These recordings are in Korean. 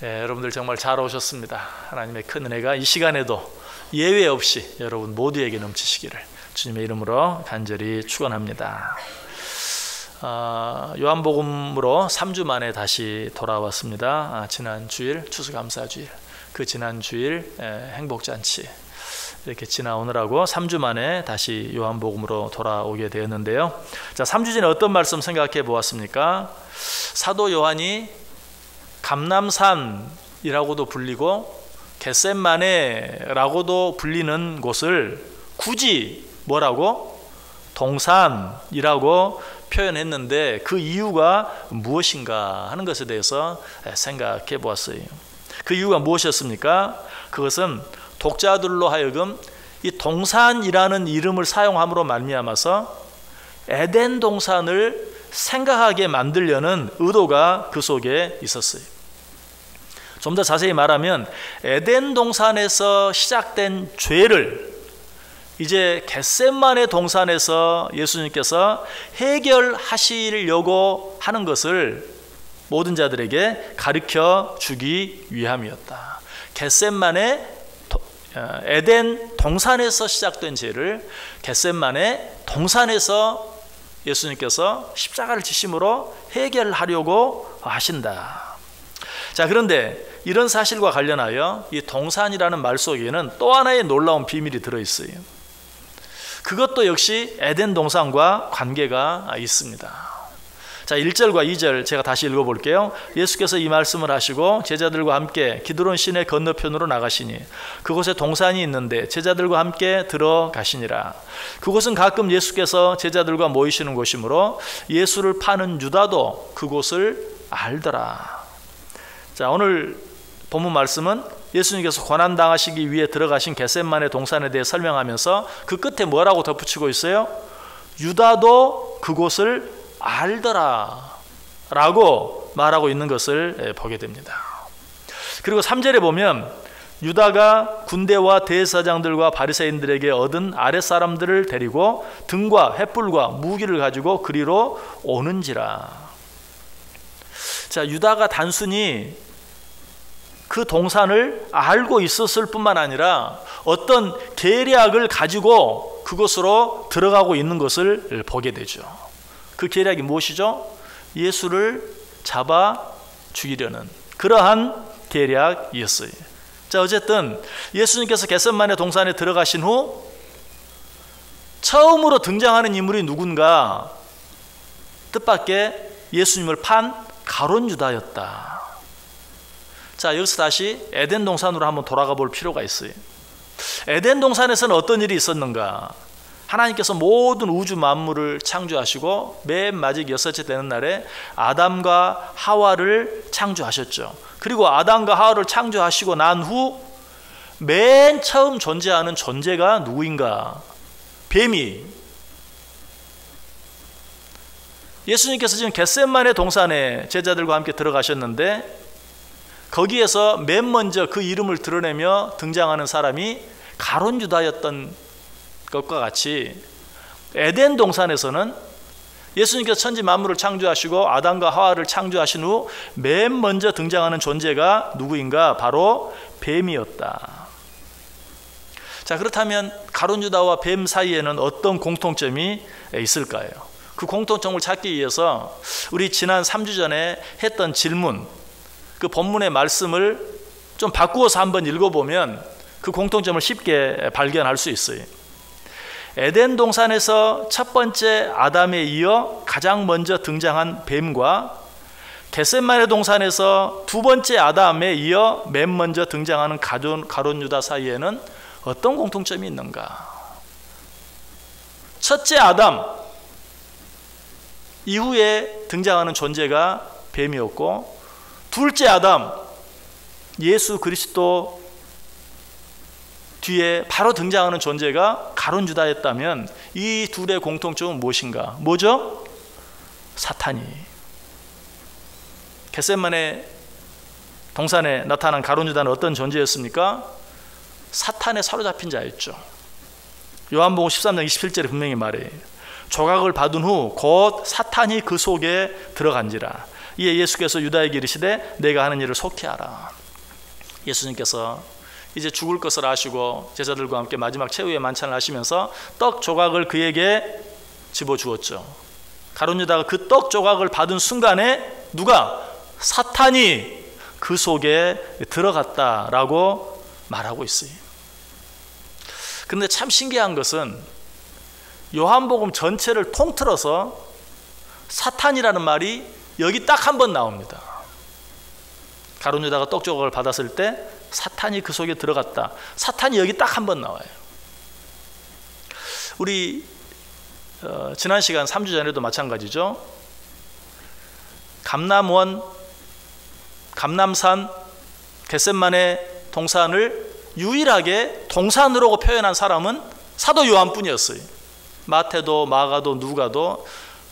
여러분들 정말 잘 오셨습니다. 하나님의 큰 은혜가 이 시간에도 예외 없이 여러분 모두에게 넘치시기를 주님의 이름으로 간절히 축원합니다. 요한복음으로 3주 만에 다시 돌아왔습니다. 지난 주일 추수감사주일, 그 지난 주일 행복잔치 이렇게 지나오느라고 3주 만에 다시 요한복음으로 돌아오게 되었는데요. 자, 3주 전에 어떤 말씀 생각해 보았습니까? 사도 요한이 감람산이라고도 불리고 겟셋마네라고도 불리는 곳을 굳이 뭐라고? 동산이라고 표현했는데 그 이유가 무엇인가 하는 것에 대해서 생각해 보았어요. 그 이유가 무엇이었습니까? 그것은 독자들로 하여금 이 동산이라는 이름을 사용함으로 말미암아서 에덴 동산을 생각하게 만들려는 의도가 그 속에 있었어요. 좀 더 자세히 말하면 에덴 동산에서 시작된 죄를 이제 겟셋마네 동산에서 예수님께서 해결하시려고 하는 것을 모든 자들에게 가르쳐 주기 위함이었다. 겟셋마네 에덴 동산에서 시작된 죄를 겟셋마네 동산에서 예수님께서 십자가를 지심으로 해결하려고 하신다. 자, 그런데 이런 사실과 관련하여 이 동산이라는 말 속에는 또 하나의 놀라운 비밀이 들어있어요. 그것도 역시 에덴 동산과 관계가 있습니다. 자, 1절과 2절 제가 다시 읽어볼게요. 예수께서 이 말씀을 하시고 제자들과 함께 기드론 시내 건너편으로 나가시니 그곳에 동산이 있는데 제자들과 함께 들어가시니라. 그곳은 가끔 예수께서 제자들과 모이시는 곳이므로 예수를 파는 유다도 그곳을 알더라. 자, 오늘 본문 말씀은 예수님께서 고난당하시기 위해 들어가신 겟셋마네 동산에 대해 설명하면서 그 끝에 뭐라고 덧붙이고 있어요? 유다도 그곳을 알더라 라고 말하고 있는 것을 보게 됩니다. 그리고 3절에 보면 유다가 군대와 대제사장들과 바리새인들에게 얻은 아랫사람들을 데리고 등과 횃불과 무기를 가지고 그리로 오는지라. 자, 유다가 단순히 그 동산을 알고 있었을 뿐만 아니라 어떤 계략을 가지고 그곳으로 들어가고 있는 것을 보게 되죠. 그 계략이 무엇이죠? 예수를 잡아 죽이려는 그러한 계략이었어요. 자, 어쨌든 예수님께서 겟셋마네 동산에 들어가신 후 처음으로 등장하는 인물이 누군가? 뜻밖의 예수님을 판 가룟 유다였다. 자, 여기서 다시 에덴 동산으로 한번 돌아가 볼 필요가 있어요. 에덴 동산에서는 어떤 일이 있었는가? 하나님께서 모든 우주 만물을 창조하시고 맨 마지막 여섯째 되는 날에 아담과 하와를 창조하셨죠. 그리고 아담과 하와를 창조하시고 난 후 맨 처음 존재하는 존재가 누구인가? 뱀이. 예수님께서 지금 겟셋마네 동산에 제자들과 함께 들어가셨는데 거기에서 맨 먼저 그 이름을 드러내며 등장하는 사람이 가룟 유다였던 것과 같이 에덴 동산에서는 예수님께서 천지 만물을 창조하시고 아담과 하와를 창조하신 후 맨 먼저 등장하는 존재가 누구인가? 바로 뱀이었다. 자, 그렇다면 가룟 유다와 뱀 사이에는 어떤 공통점이 있을까요? 그 공통점을 찾기 위해서 우리 지난 3주 전에 했던 질문, 그 본문의 말씀을 좀 바꾸어서 한번 읽어보면 그 공통점을 쉽게 발견할 수 있어요. 에덴 동산에서 첫 번째 아담에 이어 가장 먼저 등장한 뱀과 겟셋마네 동산에서 두 번째 아담에 이어 맨 먼저 등장하는 가룟 유다 사이에는 어떤 공통점이 있는가? 첫째 아담 이후에 등장하는 존재가 뱀이었고 둘째 아담 예수 그리스도 뒤에 바로 등장하는 존재가 가룟 유다였다면 이 둘의 공통점은 무엇인가? 뭐죠? 사탄이. 겟셋마네 동산에 나타난 가룟 유다는 어떤 존재였습니까? 사탄에 사로잡힌 자였죠. 요한복음 13장 27절에 분명히 말해요. 조각을 받은 후 곧 사탄이 그 속에 들어간지라. 이에 예수께서 유다에게 이르시되 내가 하는 일을 속히 하라. 예수님께서 이제 죽을 것을 아시고 제자들과 함께 마지막 최후의 만찬을 하시면서 떡 조각을 그에게 집어주었죠. 가룟 유다가 그 떡 조각을 받은 순간에 누가? 사탄이 그 속에 들어갔다라고 말하고 있어요. 그런데 참 신기한 것은 요한복음 전체를 통틀어서 사탄이라는 말이 여기 딱 한 번 나옵니다. 가룟 유다가 떡 조각을 받았을 때 사탄이 그 속에 들어갔다. 사탄이 여기 딱 한 번 나와요. 우리 지난 시간 3주 전에도 마찬가지죠. 감남원, 감남산, 겟셋마네 동산을 유일하게 동산으로 표현한 사람은 사도 요한뿐이었어요. 마태도 마가도 누가도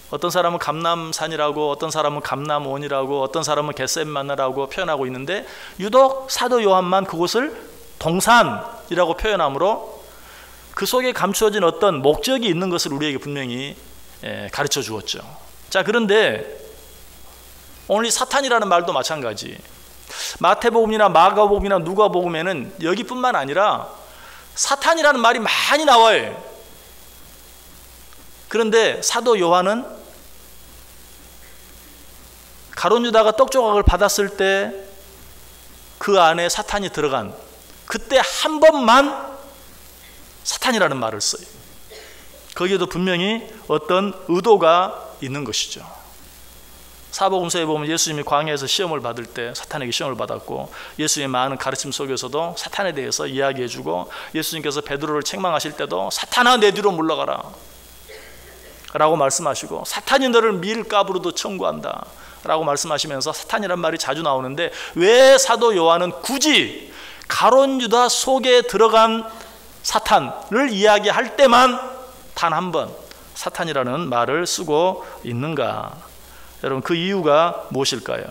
어떤 사람은 감남산이라고, 어떤 사람은 감남원이라고, 어떤 사람은 겟셋마네라고 표현하고 있는데 유독 사도 요한만 그곳을 동산이라고 표현하므로 그 속에 감추어진 어떤 목적이 있는 것을 우리에게 분명히 가르쳐 주었죠. 자, 그런데 오늘 사탄이라는 말도 마찬가지. 마태복음이나 마가복음이나 누가복음에는 여기뿐만 아니라 사탄이라는 말이 많이 나와요. 그런데 사도 요한은 가룟 유다가 떡 조각을 받았을 때 그 안에 사탄이 들어간 그때 한 번만 사탄이라는 말을 써요. 거기에도 분명히 어떤 의도가 있는 것이죠. 사복음서에 보면 예수님이 광야에서 시험을 받을 때 사탄에게 시험을 받았고, 예수님의 많은 가르침 속에서도 사탄에 대해서 이야기해주고, 예수님께서 베드로를 책망하실 때도 사탄아 내 뒤로 물러가라 라고 말씀하시고, 사탄이 너를 밀가부로도 청구한다 라고 말씀하시면서 사탄이란 말이 자주 나오는데, 왜 사도 요한은 굳이 가룟 유다 속에 들어간 사탄을 이야기할 때만 단 한 번 사탄이라는 말을 쓰고 있는가? 여러분, 그 이유가 무엇일까요?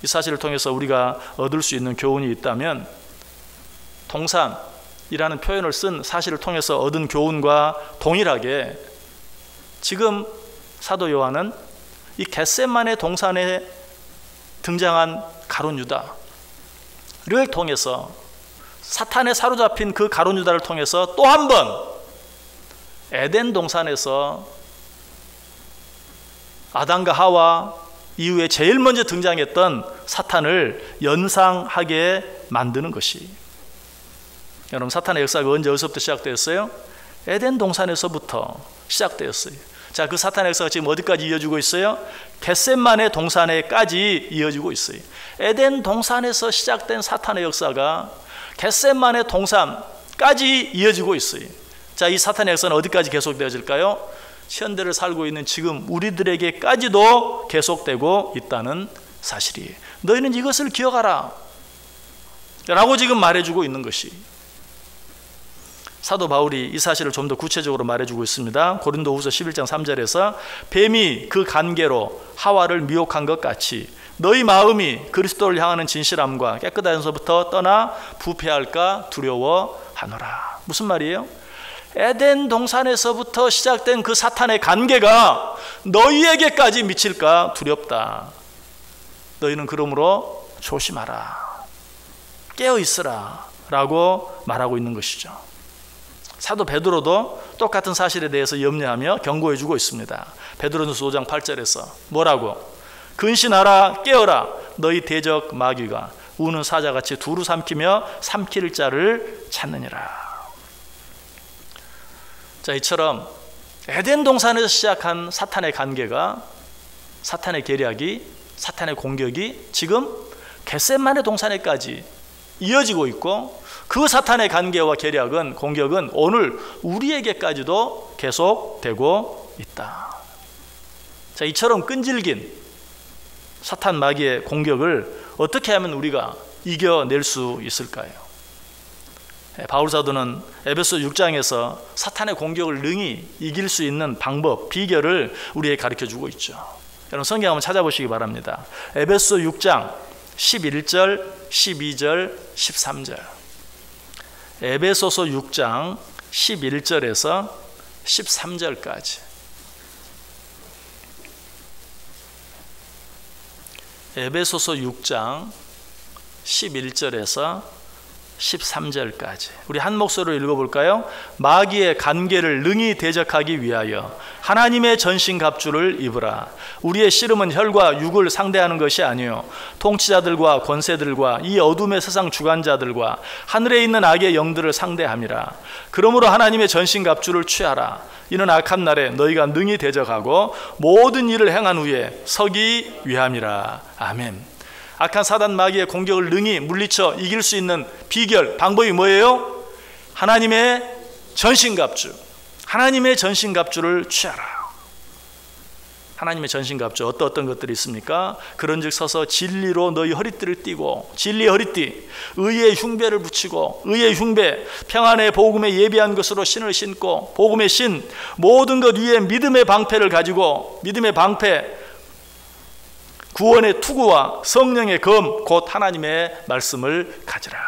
이 사실을 통해서 우리가 얻을 수 있는 교훈이 있다면, 동산이라는 표현을 쓴 사실을 통해서 얻은 교훈과 동일하게 지금 사도 요한은 이 겟셋마네 동산에 등장한 가룟 유다를 통해서, 사탄에 사로잡힌 그 가룟 유다를 통해서 또 한 번 에덴 동산에서 아담과 하와 이후에 제일 먼저 등장했던 사탄을 연상하게 만드는 것이, 여러분, 사탄의 역사가 언제 어디서부터 시작되었어요? 에덴 동산에서부터 시작되었어요. 자, 그 사탄의 역사가 지금 어디까지 이어지고 있어요? 겟셋마네 동산에까지 이어지고 있어요. 에덴 동산에서 시작된 사탄의 역사가 겟셋마네 동산까지 이어지고 있어요. 자, 이 사탄의 역사는 어디까지 계속되어질까요? 현대를 살고 있는 지금 우리들에게까지도 계속되고 있다는 사실이에요. 너희는 이것을 기억하라 라고 지금 말해주고 있는 것이, 사도 바울이 이 사실을 좀 더 구체적으로 말해주고 있습니다. 고린도후서 11장 3절에서 뱀이 그 간계로 하와를 미혹한 것 같이 너희 마음이 그리스도를 향하는 진실함과 깨끗함에서부터 떠나 부패할까 두려워하노라. 무슨 말이에요? 에덴 동산에서부터 시작된 그 사탄의 간계가 너희에게까지 미칠까 두렵다. 너희는 그러므로 조심하라, 깨어있으라 라고 말하고 있는 것이죠. 사도 베드로도 똑같은 사실에 대해서 염려하며 경고해주고 있습니다. 베드로전서 5장 8절에서 뭐라고? 근신하라, 깨어라, 너희 대적 마귀가 우는 사자같이 두루 삼키며 삼킬 자를 찾느니라. 자, 이처럼 에덴 동산에서 시작한 사탄의 간계가, 사탄의 계략이, 사탄의 공격이 지금 겟셋마네 동산에까지 이어지고 있고, 그 사탄의 간계와 계략은, 공격은 오늘 우리에게까지도 계속되고 있다. 자, 이처럼 끈질긴 사탄 마귀의 공격을 어떻게 하면 우리가 이겨낼 수 있을까요? 바울 사도는 에베소 6장에서 사탄의 공격을 능히 이길 수 있는 방법, 비결을 우리에게 가르쳐주고 있죠. 여러분, 성경 한번 찾아보시기 바랍니다. 에베소 6장 11절, 12절, 13절. 에베소서 6장 11절에서 13절까지. 에베소서 6장 11절에서 13절까지 우리 한 목소리로 읽어볼까요? 마귀의 간계를 능히 대적하기 위하여 하나님의 전신갑주를 입으라. 우리의 씨름은 혈과 육을 상대하는 것이 아니요 통치자들과 권세들과 이 어둠의 세상 주관자들과 하늘에 있는 악의 영들을 상대함이라. 그러므로 하나님의 전신갑주를 취하라. 이는 악한 날에 너희가 능히 대적하고 모든 일을 행한 후에 서기 위함이라. 아멘. 악한 사단 마귀의 공격을 능히 물리쳐 이길 수 있는 비결, 방법이 뭐예요? 하나님의 전신갑주, 하나님의 전신갑주를 취하라. 하나님의 전신갑주 어떤 것들이 있습니까? 그런즉 서서 진리로 너희 허리띠를 띠고, 진리의 허리띠, 의의 흉배를 붙이고, 의의 흉배, 평안의 복음에 예비한 것으로 신을 신고, 복음의 신, 모든 것 위에 믿음의 방패를 가지고, 믿음의 방패, 구원의 투구와 성령의 검, 곧 하나님의 말씀을 가지라.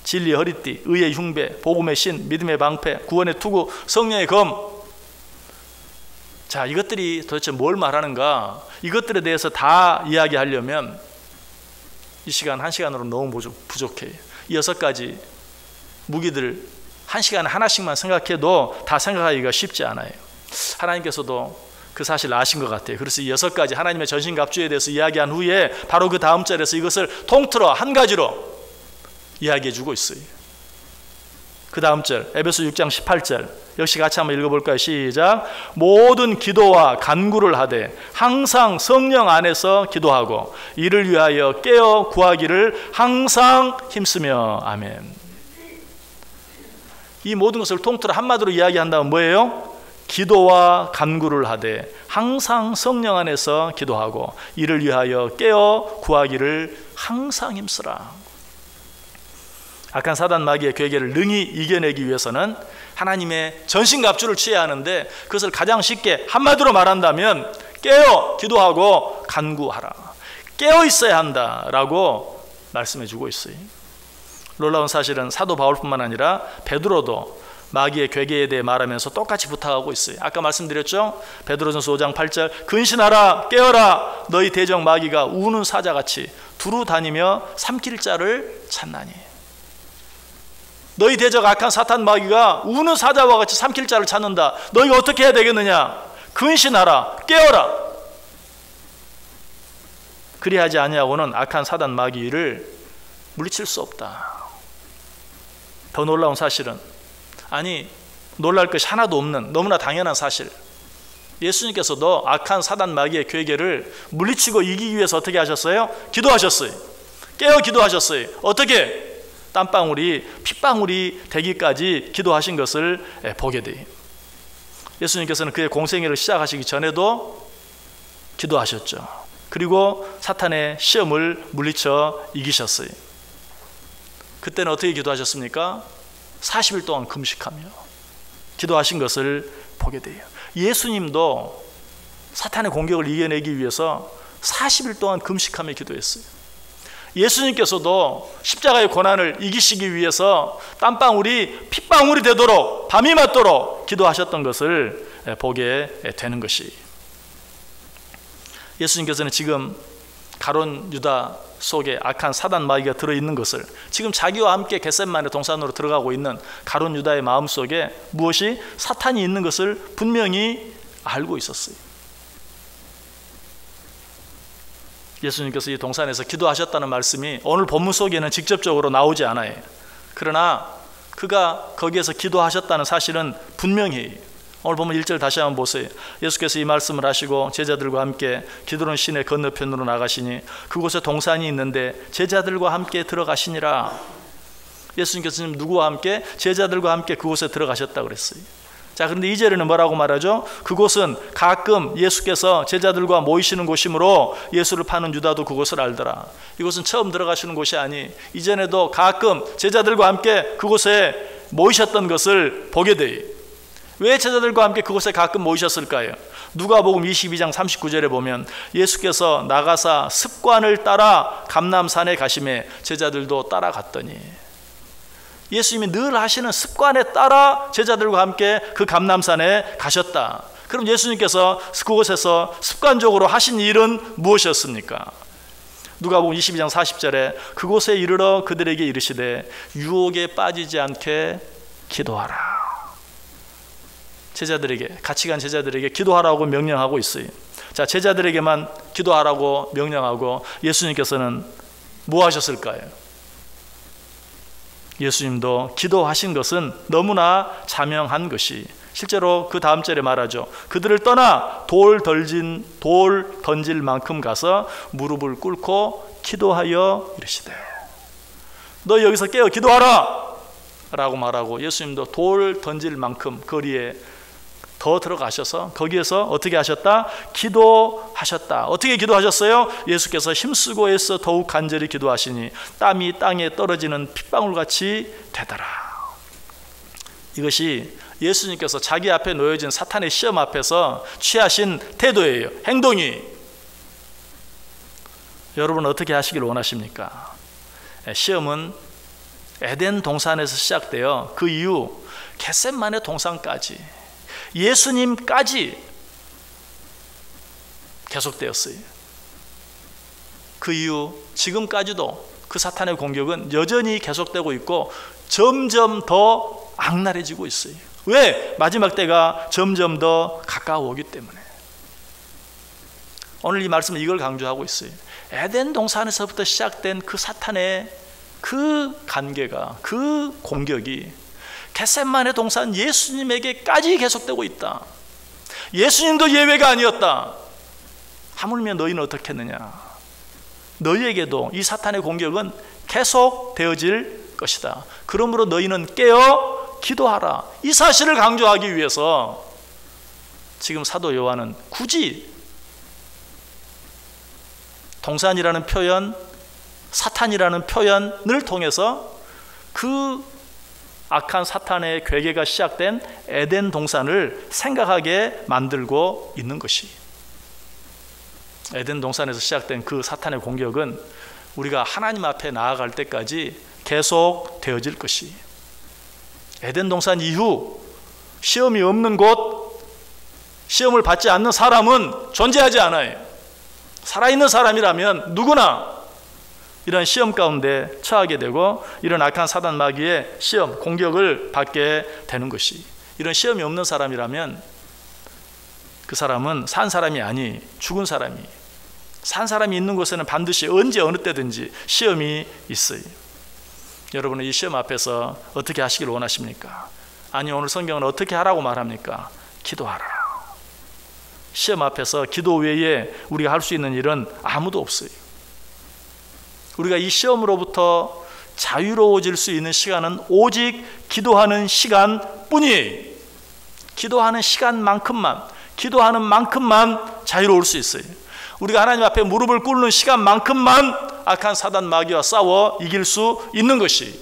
진리의 허리띠, 의의 흉배, 복음의 신, 믿음의 방패, 구원의 투구, 성령의 검. 자, 이것들이 도대체 뭘 말하는가? 이것들에 대해서 다 이야기하려면 이 시간, 한 시간으로 너무 부족해요. 이 6가지 무기들 한 시간에 하나씩만 생각해도 다 생각하기가 쉽지 않아요. 하나님께서도 그 사실 아신 것 같아요. 그래서 이 6가지 하나님의 전신갑주에 대해서 이야기한 후에 바로 그 다음 절에서 이것을 통틀어 한 가지로 이야기해 주고 있어요. 그 다음 절 에베소 6장 18절 역시 같이 한번 읽어볼까요? 시작. 모든 기도와 간구를 하되 항상 성령 안에서 기도하고 이를 위하여 깨어 구하기를 항상 힘쓰며. 아멘. 이 모든 것을 통틀어 한마디로 이야기한다면 뭐예요? 기도와 간구를 하되 항상 성령 안에서 기도하고 이를 위하여 깨어 구하기를 항상 힘쓰라. 악한 사단 마귀의 괴계를 능히 이겨내기 위해서는 하나님의 전신갑주를 취해야 하는데 그것을 가장 쉽게 한마디로 말한다면 깨어 기도하고 간구하라. 깨어 있어야 한다라고 말씀해 주고 있어요. 놀라운 사실은 사도 바울뿐만 아니라 베드로도 마귀의 괴계에 대해 말하면서 똑같이 부탁하고 있어요. 아까 말씀드렸죠? 베드로전서 5장 8절 근신하라 깨어라 너희 대적 마귀가 우는 사자같이 두루 다니며 삼킬 자를 찾나니. 너희 대적 악한 사탄 마귀가 우는 사자와 같이 삼킬 자를 찾는다. 너희가 어떻게 해야 되겠느냐? 근신하라 깨어라. 그리하지 아니하고는 악한 사단 마귀를 물리칠 수 없다. 더 놀라운 사실은 아니 놀랄 것이 하나도 없는 너무나 당연한 사실, 예수님께서도 악한 사단 마귀의 괴계를 물리치고 이기기 위해서 어떻게 하셨어요? 기도하셨어요. 깨어 기도하셨어요. 어떻게? 땀방울이 핏방울이 되기까지 기도하신 것을 보게 돼요. 예수님께서는 그의 공생애를 시작하시기 전에도 기도하셨죠. 그리고 사탄의 시험을 물리쳐 이기셨어요. 그때는 어떻게 기도하셨습니까? 40일 동안 금식하며 기도하신 것을 보게 돼요. 예수님도 사탄의 공격을 이겨내기 위해서 40일 동안 금식하며 기도했어요. 예수님께서도 십자가의 고난을 이기시기 위해서 땀방울이 핏방울이 되도록 밤이 맞도록 기도하셨던 것을 보게 되는 것이. 예수님께서는 지금 가룟 유다 속에 악한 사단 마귀가 들어있는 것을 지금 자기와 함께 겟세마네 동산으로 들어가고 있는 가룟 유다의 마음속에 무엇이 사탄이 있는 것을 분명히 알고 있었어요. 예수님께서 이 동산에서 기도하셨다는 말씀이 오늘 본문 속에는 직접적으로 나오지 않아요. 그러나 그가 거기에서 기도하셨다는 사실은 분명히 오늘 보면 1절 다시 한번 보세요. 예수께서 이 말씀을 하시고 제자들과 함께 기드론 시내 건너편으로 나가시니 그곳에 동산이 있는데 제자들과 함께 들어가시니라. 예수님께서 지금 누구와 함께? 제자들과 함께 그곳에 들어가셨다고 그랬어요. 자, 그런데 2절에는 뭐라고 말하죠? 그곳은 가끔 예수께서 제자들과 모이시는 곳이므로 예수를 파는 유다도 그곳을 알더라. 이곳은 처음 들어가시는 곳이 아니 이전에도 가끔 제자들과 함께 그곳에 모이셨던 것을 보게 돼요. 왜 제자들과 함께 그곳에 가끔 모이셨을까요? 누가복음 22장 39절에 보면 예수께서 나가사 습관을 따라 감람산에 가심에 제자들도 따라갔더니, 예수님이 늘 하시는 습관에 따라 제자들과 함께 그 감람산에 가셨다. 그럼 예수님께서 그곳에서 습관적으로 하신 일은 무엇이었습니까? 누가복음 22장 40절에 그곳에 이르러 그들에게 이르시되 유혹에 빠지지 않게 기도하라. 제자들에게, 같이 간 제자들에게 기도하라고 명령하고 있어요. 자, 제자들에게만 기도하라고 명령하고 예수님께서는 뭐 하셨을까요? 예수님도 기도하신 것은 너무나 자명한 것이, 실제로 그 다음 절에 말하죠. 그들을 떠나 돌 던질 만큼 가서 무릎을 꿇고 기도하여 이르시되 너 여기서 깨어 기도하라 라고 말하고, 예수님도 돌 던질 만큼 거리에 더 들어가셔서 거기에서 어떻게 하셨다? 기도하셨다. 어떻게 기도하셨어요? 예수께서 힘쓰고 애써 더욱 간절히 기도하시니 땀이 땅에 떨어지는 핏방울같이 되더라. 이것이 예수님께서 자기 앞에 놓여진 사탄의 시험 앞에서 취하신 태도예요. 행동이. 여러분 어떻게 하시길 원하십니까? 시험은 에덴 동산에서 시작되어 그 이후 겟세마네 동산까지, 예수님까지 계속되었어요. 그 이후 지금까지도 그 사탄의 공격은 여전히 계속되고 있고 점점 더 악랄해지고 있어요. 왜? 마지막 때가 점점 더 가까워오기 때문에. 오늘 이 말씀은 이걸 강조하고 있어요. 에덴 동산에서부터 시작된 그 사탄의 그 관계가, 그 공격이 겟세마네 동산 예수님에게까지 계속되고 있다. 예수님도 예외가 아니었다. 하물며 너희는 어떻겠느냐? 너희에게도 이 사탄의 공격은 계속 되어질 것이다. 그러므로 너희는 깨어 기도하라. 이 사실을 강조하기 위해서 지금 사도 요한은 굳이 동산이라는 표현, 사탄이라는 표현을 통해서 그 악한 사탄의 괴계가 시작된 에덴 동산을 생각하게 만들고 있는 것이, 에덴 동산에서 시작된 그 사탄의 공격은 우리가 하나님 앞에 나아갈 때까지 계속 되어질 것이, 에덴 동산 이후 시험이 없는 곳, 시험을 받지 않는 사람은 존재하지 않아요. 살아있는 사람이라면 누구나 이런 시험 가운데 처하게 되고 이런 악한 사단 마귀의 시험, 공격을 받게 되는 것이, 이런 시험이 없는 사람이라면 그 사람은 산 사람이 아니 죽은 사람이, 산 사람이 있는 곳에는 반드시 언제 어느 때든지 시험이 있어요. 여러분은 이 시험 앞에서 어떻게 하시길 원하십니까? 아니, 오늘 성경은 어떻게 하라고 말합니까? 기도하라. 시험 앞에서 기도 외에 우리가 할 수 있는 일은 아무도 없어요. 우리가 이 시험으로부터 자유로워질 수 있는 시간은 오직 기도하는 시간뿐이에요. 기도하는 시간만큼만, 기도하는 만큼만 자유로울 수 있어요. 우리가 하나님 앞에 무릎을 꿇는 시간만큼만 악한 사단 마귀와 싸워 이길 수 있는 것이.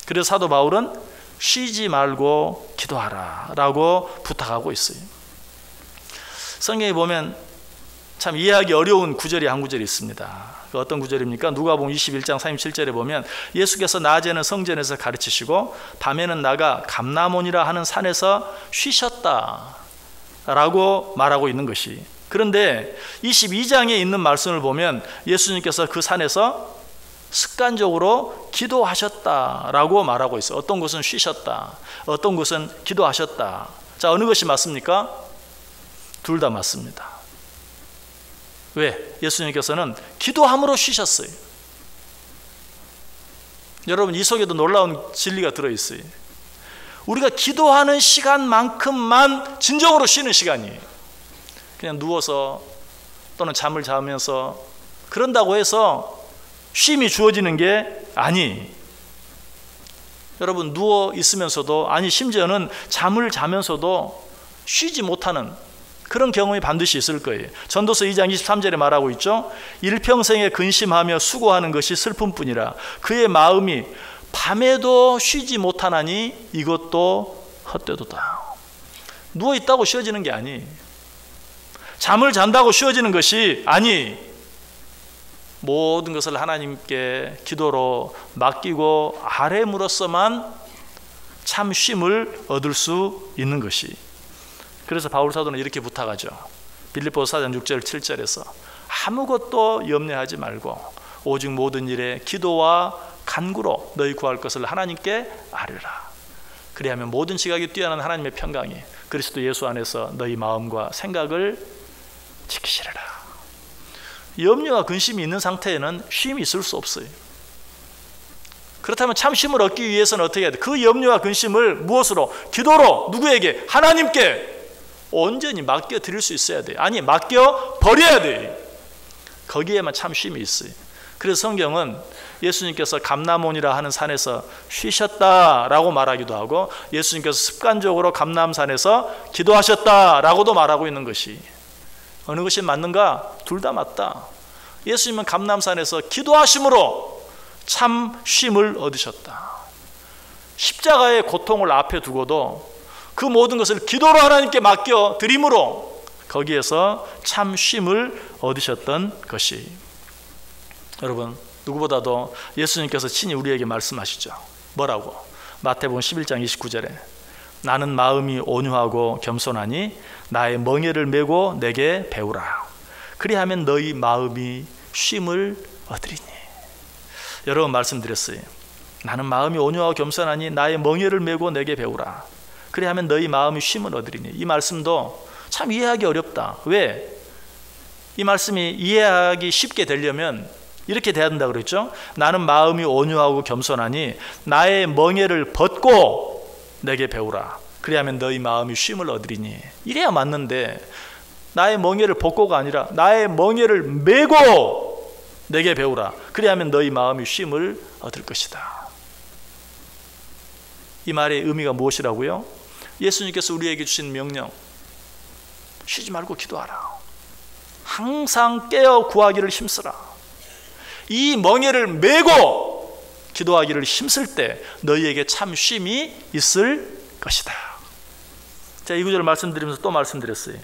그래서 사도 바울은 쉬지 말고 기도하라 라고 부탁하고 있어요. 성경에 보면 참 이해하기 어려운 구절이 한 구절이 있습니다. 그 어떤 구절입니까? 누가복음 21장 37절에 보면 예수께서 낮에는 성전에서 가르치시고 밤에는 나가 감람원이라 하는 산에서 쉬셨다 라고 말하고 있는 것이, 그런데 22장에 있는 말씀을 보면 예수님께서 그 산에서 습관적으로 기도하셨다라고 말하고 있어요. 어떤 곳은 쉬셨다, 어떤 곳은 기도하셨다. 자, 어느 것이 맞습니까? 둘 다 맞습니다. 왜? 예수님께서는 기도함으로 쉬셨어요. 여러분, 이 속에도 놀라운 진리가 들어있어요. 우리가 기도하는 시간만큼만 진정으로 쉬는 시간이에요. 그냥 누워서 또는 잠을 자면서 그런다고 해서 쉼이 주어지는 게 아니. 여러분, 누워 있으면서도, 아니 심지어는 잠을 자면서도 쉬지 못하는 그런 경험이 반드시 있을 거예요. 전도서 2장 23절에 말하고 있죠. 일평생에 근심하며 수고하는 것이 슬픔뿐이라 그의 마음이 밤에도 쉬지 못하나니 이것도 헛되도다. 누워있다고 쉬어지는 게 아니, 잠을 잔다고 쉬어지는 것이 아니, 모든 것을 하나님께 기도로 맡기고 아뢰므로써만 참 쉼을 얻을 수 있는 것이. 그래서 바울 사도는 이렇게 부탁하죠. 빌립보서 4장 6절 7절에서 아무것도 염려하지 말고 오직 모든 일에 기도와 간구로 너희 구할 것을 하나님께 아뢰라. 그리하면 모든 지각이 뛰어난 하나님의 평강이 그리스도 예수 안에서 너희 마음과 생각을 지키시리라. 염려와 근심이 있는 상태에는 쉼이 있을 수 없어요. 그렇다면 참 쉼을 얻기 위해서는 어떻게 해야 돼? 그 염려와 근심을 무엇으로? 기도로. 누구에게? 하나님께 온전히 맡겨 드릴 수 있어야 돼요. 아니, 맡겨 버려야 돼요. 거기에만 참 쉼이 있어요. 그래서 성경은 예수님께서 감람온이라 하는 산에서 쉬셨다라고 말하기도 하고, 예수님께서 습관적으로 감람산에서 기도하셨다라고도 말하고 있는 것이, 어느 것이 맞는가? 둘 다 맞다. 예수님은 감람산에서 기도하심으로 참 쉼을 얻으셨다. 십자가의 고통을 앞에 두고도 그 모든 것을 기도로 하나님께 맡겨 드림으로 거기에서 참 쉼을 얻으셨던 것이, 여러분, 누구보다도 예수님께서 친히 우리에게 말씀하시죠. 뭐라고? 마태복음 11장 29절에 나는 마음이 온유하고 겸손하니 나의 멍에를 메고 내게 배우라. 그리하면 너희 마음이 쉼을 얻으리니. 여러 번 말씀드렸어요. 나는 마음이 온유하고 겸손하니 나의 멍에를 메고 내게 배우라. 그리하면 너희 마음이 쉼을 얻으리니. 이 말씀도 참 이해하기 어렵다. 왜? 이 말씀이 이해하기 쉽게 되려면 이렇게 돼야 된다고 그랬죠. 나는 마음이 온유하고 겸손하니 나의 멍에를 벗고 내게 배우라. 그리하면 너희 마음이 쉼을 얻으리니. 이래야 맞는데, 나의 멍에를 벗고가 아니라 나의 멍에를 메고 내게 배우라. 그리하면 너희 마음이 쉼을 얻을 것이다. 이 말의 의미가 무엇이라고요? 예수님께서 우리에게 주신 명령, 쉬지 말고 기도하라. 항상 깨어 구하기를 힘쓰라. 이 멍에를 메고 기도하기를 힘쓸 때 너희에게 참 쉼이 있을 것이다. 자, 이 구절을 말씀드리면서 또 말씀드렸어요.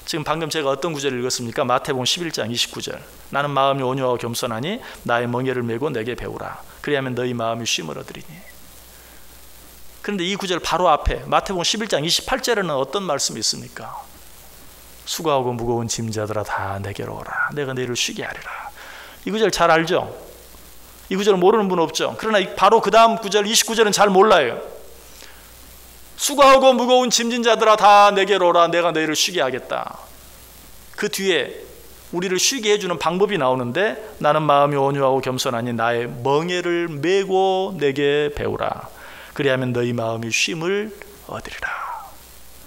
지금 방금 제가 어떤 구절을 읽었습니까? 마태복음 11장 29절. 나는 마음이 온유하고 겸손하니 나의 멍에를 메고 내게 배우라. 그리하면 너희 마음이 쉼을 얻으리니. 그런데 이 구절 바로 앞에 마태복음 11장 28절에는 어떤 말씀이 있습니까? 수고하고 무거운 짐자들아 다 내게로 오라. 내가 너희를 쉬게 하리라. 이 구절 잘 알죠? 이 구절을 모르는 분 없죠? 그러나 바로 그 다음 구절 29절은 잘 몰라요. 수고하고 무거운 짐진 자들아 다 내게로 오라. 내가 너희를 쉬게 하겠다. 그 뒤에 우리를 쉬게 해주는 방법이 나오는데, 나는 마음이 온유하고 겸손하니 나의 멍에를 메고 내게 배우라. 그리하면 너희 마음이 쉼을 얻으리라.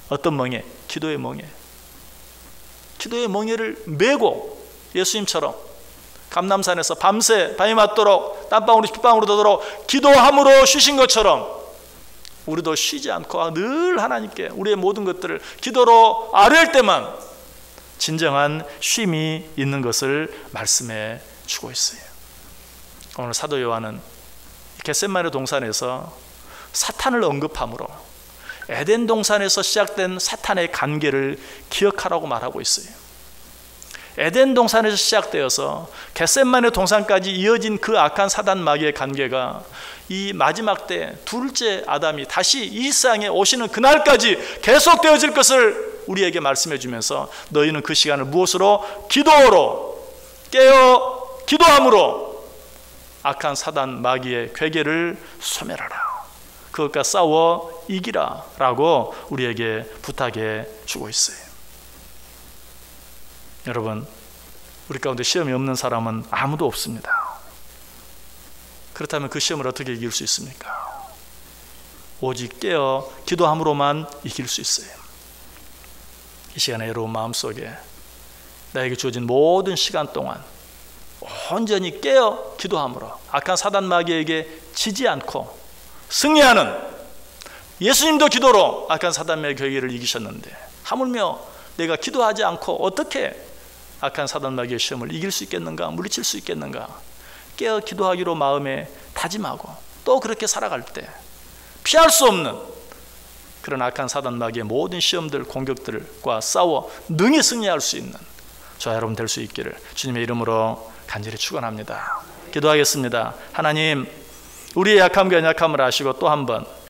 어떤 멍에? 기도의 멍에. 기도의 멍에를 메고 예수님처럼 감람산에서 밤새 밤이 맞도록 땀방울이 핏방울이 되도록 기도함으로 쉬신 것처럼 우리도 쉬지 않고 늘 하나님께 우리의 모든 것들을 기도로 아뢰을 때만 진정한 쉼이 있는 것을 말씀해 주고 있어요. 오늘 사도 요한은 겟세마네 동산에서 사탄을 언급함으로 에덴 동산에서 시작된 사탄의 관계를 기억하라고 말하고 있어요. 에덴 동산에서 시작되어서 겟세마네 동산까지 이어진 그 악한 사단 마귀의 관계가 이 마지막 때 둘째 아담이 다시 이 세상에 오시는 그날까지 계속되어질 것을 우리에게 말씀해 주면서, 너희는 그 시간을 무엇으로? 기도로 깨어 기도함으로 악한 사단 마귀의 괴계를 소멸하라. 그것과 싸워 이기라 라고 우리에게 부탁해 주고 있어요. 여러분, 우리 가운데 시험이 없는 사람은 아무도 없습니다. 그렇다면 그 시험을 어떻게 이길 수 있습니까? 오직 깨어 기도함으로만 이길 수 있어요. 이 시간에 여러분 마음속에 나에게 주어진 모든 시간 동안 온전히 깨어 기도함으로 악한 사단 마귀에게 지지 않고 승리하는, 예수님도 기도로 악한 사단 마귀의 괴계를 이기셨는데 하물며 내가 기도하지 않고 어떻게 악한 사단 마귀의 시험을 이길 수 있겠는가? 물리칠 수 있겠는가? 깨어 기도하기로 마음에 다짐하고 또 그렇게 살아갈 때 피할 수 없는 그런 악한 사단 마귀의 모든 시험들, 공격들과 싸워 능히 승리할 수 있는 저와 여러분 될 수 있기를 주님의 이름으로 간절히 축원합니다. 기도하겠습니다. 하나님, 우리의 약함과 연약함을 아시고 또 한 번